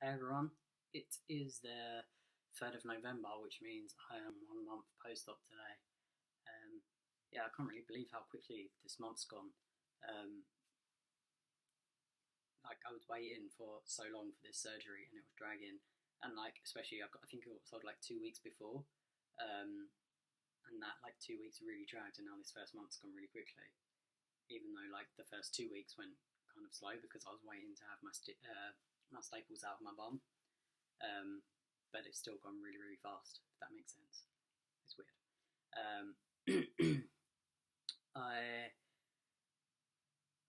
Hey everyone, it is the 3rd of November, which means I am 1 month post-op today. Yeah, I can't really believe how quickly this month's gone. Um, I was waiting for so long for this surgery and it was dragging. And especially I think it was told 2 weeks before. Um, and that 2 weeks really dragged, and now this first month's gone really quickly. Even though the first 2 weeks went kind of slow because I was waiting to have my staples out of my bum. But it's still gone really, really fast, if that makes sense. It's weird.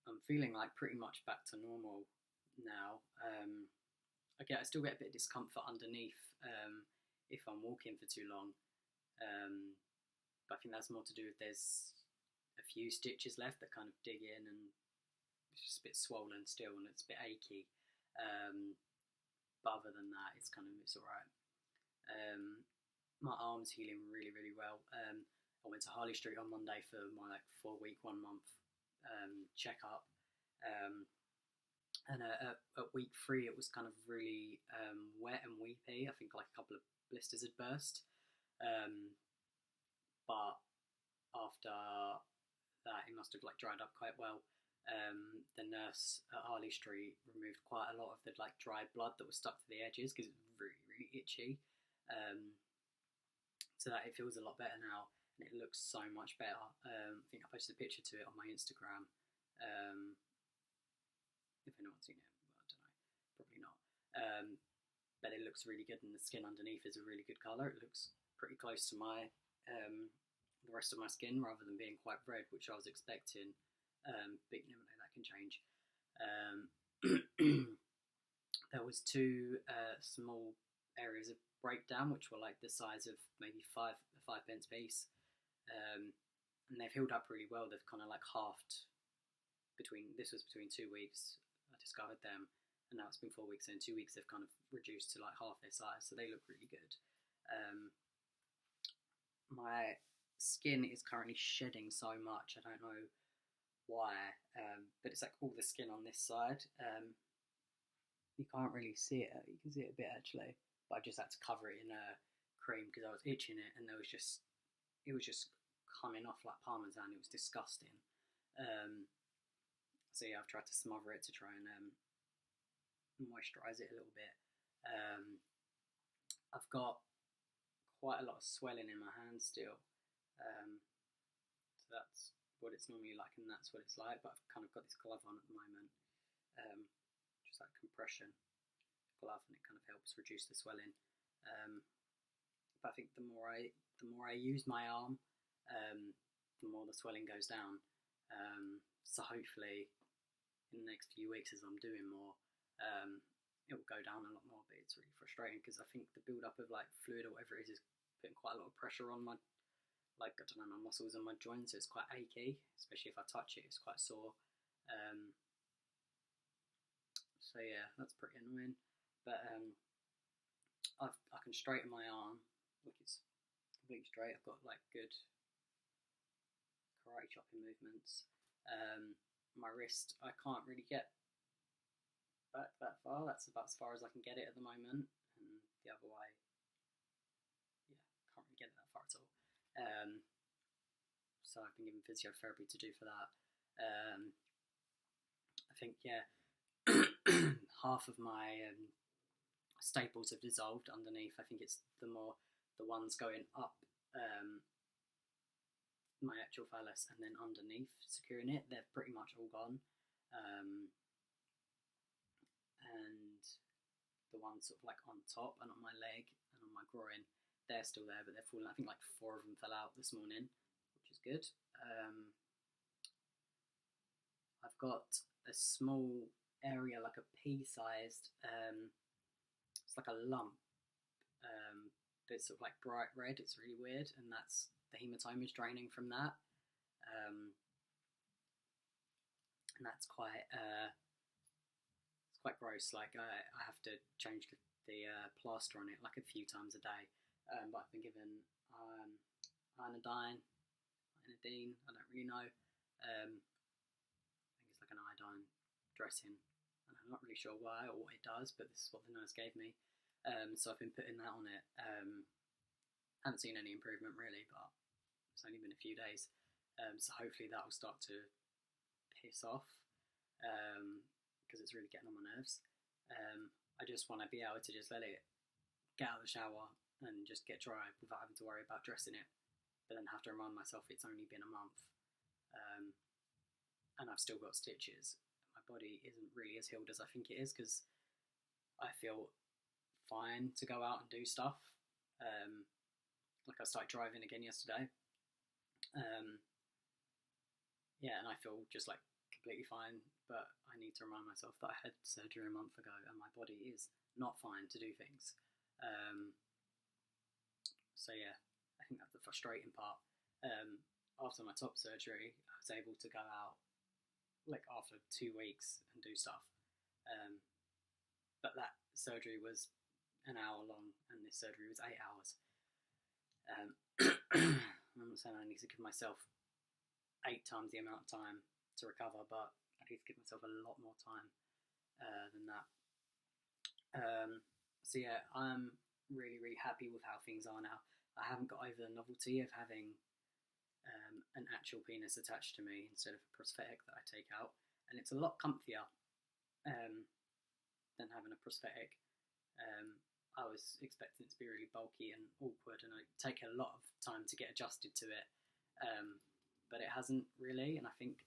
I'm feeling pretty much back to normal now. I still get a bit of discomfort underneath if I'm walking for too long. But I think that's more to do with there's a few stitches left that kind of dig in, and it's just a bit swollen still, and it's a bit achy. But other than that, it's alright. My arm's healing really, really well. I went to Harley Street on Monday for my 4-week, 1 month checkup. And at week 3, it was kind of really wet and weepy. I think a couple of blisters had burst. But after that, it must have dried up quite well. The nurse at Harley Street removed quite a lot of the dry blood that was stuck to the edges because it was really, really itchy. So that it feels a lot better now, and it looks so much better. I think I posted a picture to it on my Instagram. If anyone's seen it, well, I don't know, probably not. But it looks really good, and the skin underneath is a really good colour. It looks pretty close to my the rest of my skin, rather than being quite red, which I was expecting. But you never know, that can change. There was 2 small areas of breakdown, which were the size of maybe a 5 pence piece, and they've healed up really well. They've kind of halved between 2 weeks. I discovered them, and now it's been 4 weeks. So in 2 weeks, they've kind of reduced to half their size, so they look really good. My skin is currently shedding so much. I don't know why, but it's all the skin on this side. You can't really see it. You can see it a bit actually, but I just had to cover it in a cream because I was itching it, and it was just coming off like parmesan. It was disgusting. So yeah, I've tried to smother it to try and moisturise it a little bit. I've got quite a lot of swelling in my hands still. So that's what it's normally like, and that's what it's like. But I've kind of got this glove on at the moment, just compression glove, and it kind of helps reduce the swelling. But I think the more I use my arm, the more the swelling goes down. So hopefully, in the next few weeks, as I'm doing more, it will go down a lot more. But it's really frustrating because I think the build up of fluid or whatever it is putting quite a lot of pressure on my my muscles and my joints. So it's quite achy, especially if I touch it. It's quite sore. So yeah, that's pretty annoying. But I can straighten my arm, it's completely straight. I've got good karate chopping movements. My wrist, I can't really get back that far. That's about as far as I can get it at the moment. And the other way, yeah, can't really get it that far at all. So I've been given physiotherapy to do for that. I think, yeah, half of my staples have dissolved underneath. I think it's the ones going up my actual phallus and then underneath securing it, they're pretty much all gone. And the ones sort of on top and on my leg and on my groin, they're still there, but they're falling. I think 4 of them fell out this morning, which is good. I've got a small area, a pea-sized, it's a lump, but it's sort of bright red. It's really weird, and that's the hematoma is draining from that. And that's quite it's quite gross. I have to change the plaster on it a few times a day. But I've been given iodine, I don't really know. I think it's an iodine dressing and I'm not really sure why or what it does, but this is what the nurse gave me. So I've been putting that on it. Haven't seen any improvement really, but it's only been a few days. So hopefully that will start to piss off, because it's really getting on my nerves. I just want to be able to just let it get out of the shower and just get dry without having to worry about dressing it, but then have to remind myself it's only been a month, and I've still got stitches. My body isn't really as healed as I think it is, because I feel fine to go out and do stuff. Like I started driving again yesterday. Yeah, and I feel just like completely fine, but I need to remind myself that I had surgery a month ago and my body is not fine to do things. So yeah, I think that's the frustrating part. After my top surgery, I was able to go out like after 2 weeks and do stuff. But that surgery was an hour long and this surgery was 8 hours. I'm not saying I need to give myself 8 times the amount of time to recover, but I need to give myself a lot more time than that. So yeah, I'm really happy with how things are now. I haven't got over the novelty of having an actual penis attached to me instead of a prosthetic that I take out, and it's a lot comfier than having a prosthetic. I was expecting it to be really bulky and awkward, and it take a lot of time to get adjusted to it, but it hasn't really. And I think,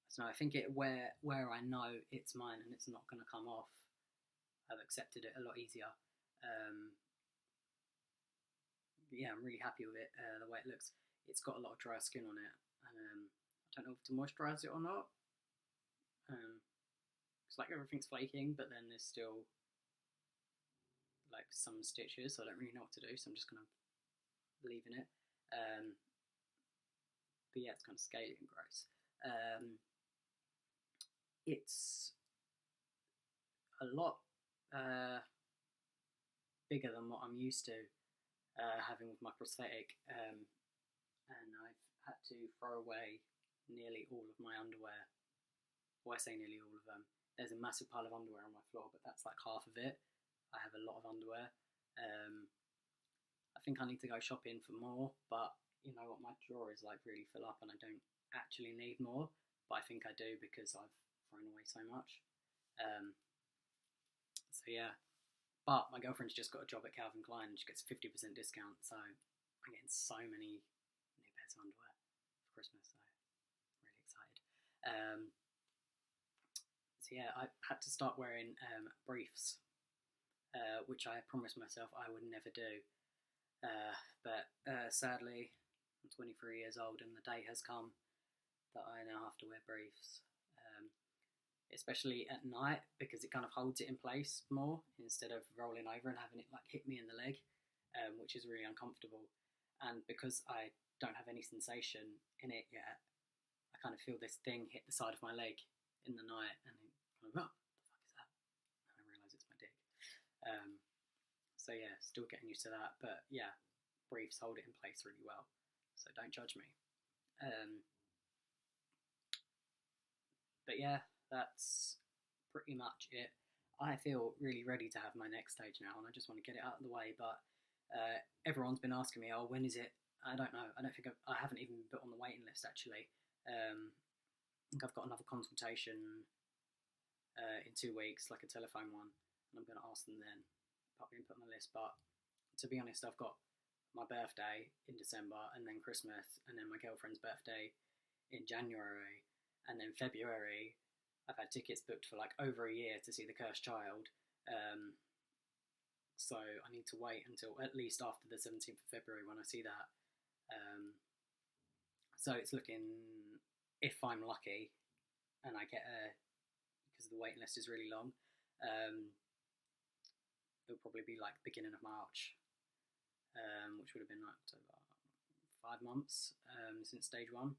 so I think it where I know it's mine and it's not going to come off, I've accepted it a lot easier. Yeah, I'm really happy with it. The way it looks, it's got a lot of dry skin on it, and I don't know if to moisturise it or not. It's like everything's flaking, but then there's still like some stitches, so I don't really know what to do, so I'm just kind of leaving it. But yeah, it's kind of scaly and gross. It's a lot bigger than what I'm used to having with my prosthetic, and I've had to throw away nearly all of my underwear. Well, I say nearly all of them. There's a massive pile of underwear on my floor, but that's like half of it. I have a lot of underwear. I think I need to go shopping for more, but you know what, my drawer is like really full up and I don't actually need more, but I think I do because I've thrown away so much. So yeah, but my girlfriend's just got a job at Calvin Klein and she gets 50% discount, so I'm getting so many new pairs of underwear for Christmas, so I'm really excited. So yeah, I had to start wearing briefs, which I promised myself I would never do. But sadly, I'm 23 years old and the day has come that I now have to wear briefs, especially at night, because it kind of holds it in place more instead of rolling over and having it like hit me in the leg, which is really uncomfortable. And because I don't have any sensation in it yet, I kind of feel this thing hit the side of my leg in the night and then kind of, oh, what the fuck is that? And I realise it's my dick. So yeah, still getting used to that, but yeah, briefs hold it in place really well, so don't judge me. But yeah, that's pretty much it. I feel really ready to have my next stage now, and I just want to get it out of the way, but everyone's been asking me, oh, when is it? I don't know. I don't think I haven't even been put on the waiting list, actually. I think I've got another consultation in 2 weeks, like a telephone one, and I'm going to ask them then. I've been put on the list, but to be honest, I've got my birthday in December, and then Christmas, and then my girlfriend's birthday in January, and then February. I've had tickets booked for like over a year to see The Cursed Child, so I need to wait until at least after the 17th of February when I see that. So it's looking, if I'm lucky, and I get because the waiting list is really long, it'll probably be like beginning of March, which would have been like 5 months since stage 1.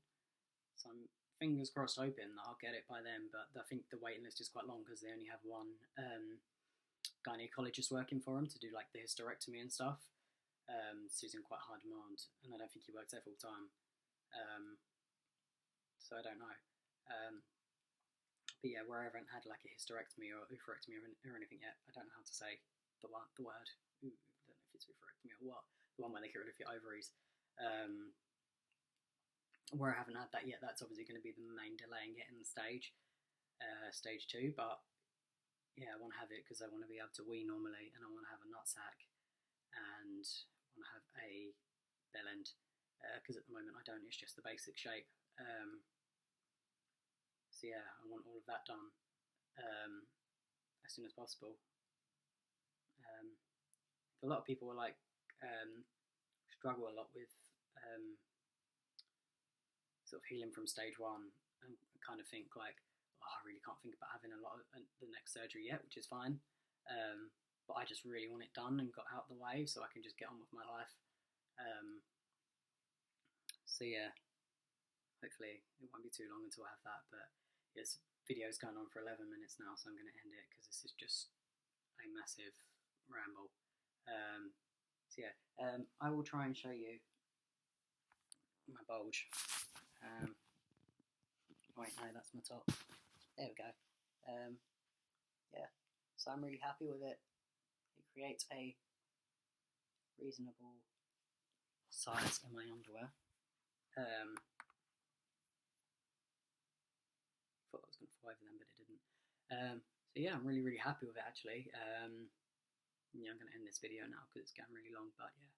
So I'm fingers crossed hoping that I'll get it by then, but I think the waiting list is quite long because they only have one gynaecologist working for them to do like the hysterectomy and stuff. So he's in quite high demand, and I don't think he works there full time. So I don't know. But yeah, where I haven't had like a hysterectomy or oophorectomy or anything yet, I don't know how to say the word. I don't know if it's oophorectomy or what. The one where they get rid of your ovaries. Where I haven't had that yet, that's obviously going to be the main delay in getting the stage 2. But yeah, I want to have it because I want to be able to wee normally, and I want to have a nutsack, and I want to have a bell end, because at the moment I don't. It's just the basic shape. So yeah, I want all of that done as soon as possible. A lot of people are like struggle a lot with sort of healing from stage 1, and kind of think like, oh, I really can't think about having a lot of the next surgery yet, which is fine. But I just really want it done and got out of the way so I can just get on with my life. So yeah, hopefully it won't be too long until I have that. But this video's going on for 11 minutes now, so I'm going to end it because this is just a massive ramble. So yeah, I will try and show you my bulge. Wait, no, that's my top. There we go. Yeah, so I'm really happy with it. It creates a reasonable size in my underwear. Thought I was going to fall over them, but it didn't. So yeah, I'm really happy with it actually. Yeah, I'm going to end this video now because it's getting really long, but yeah.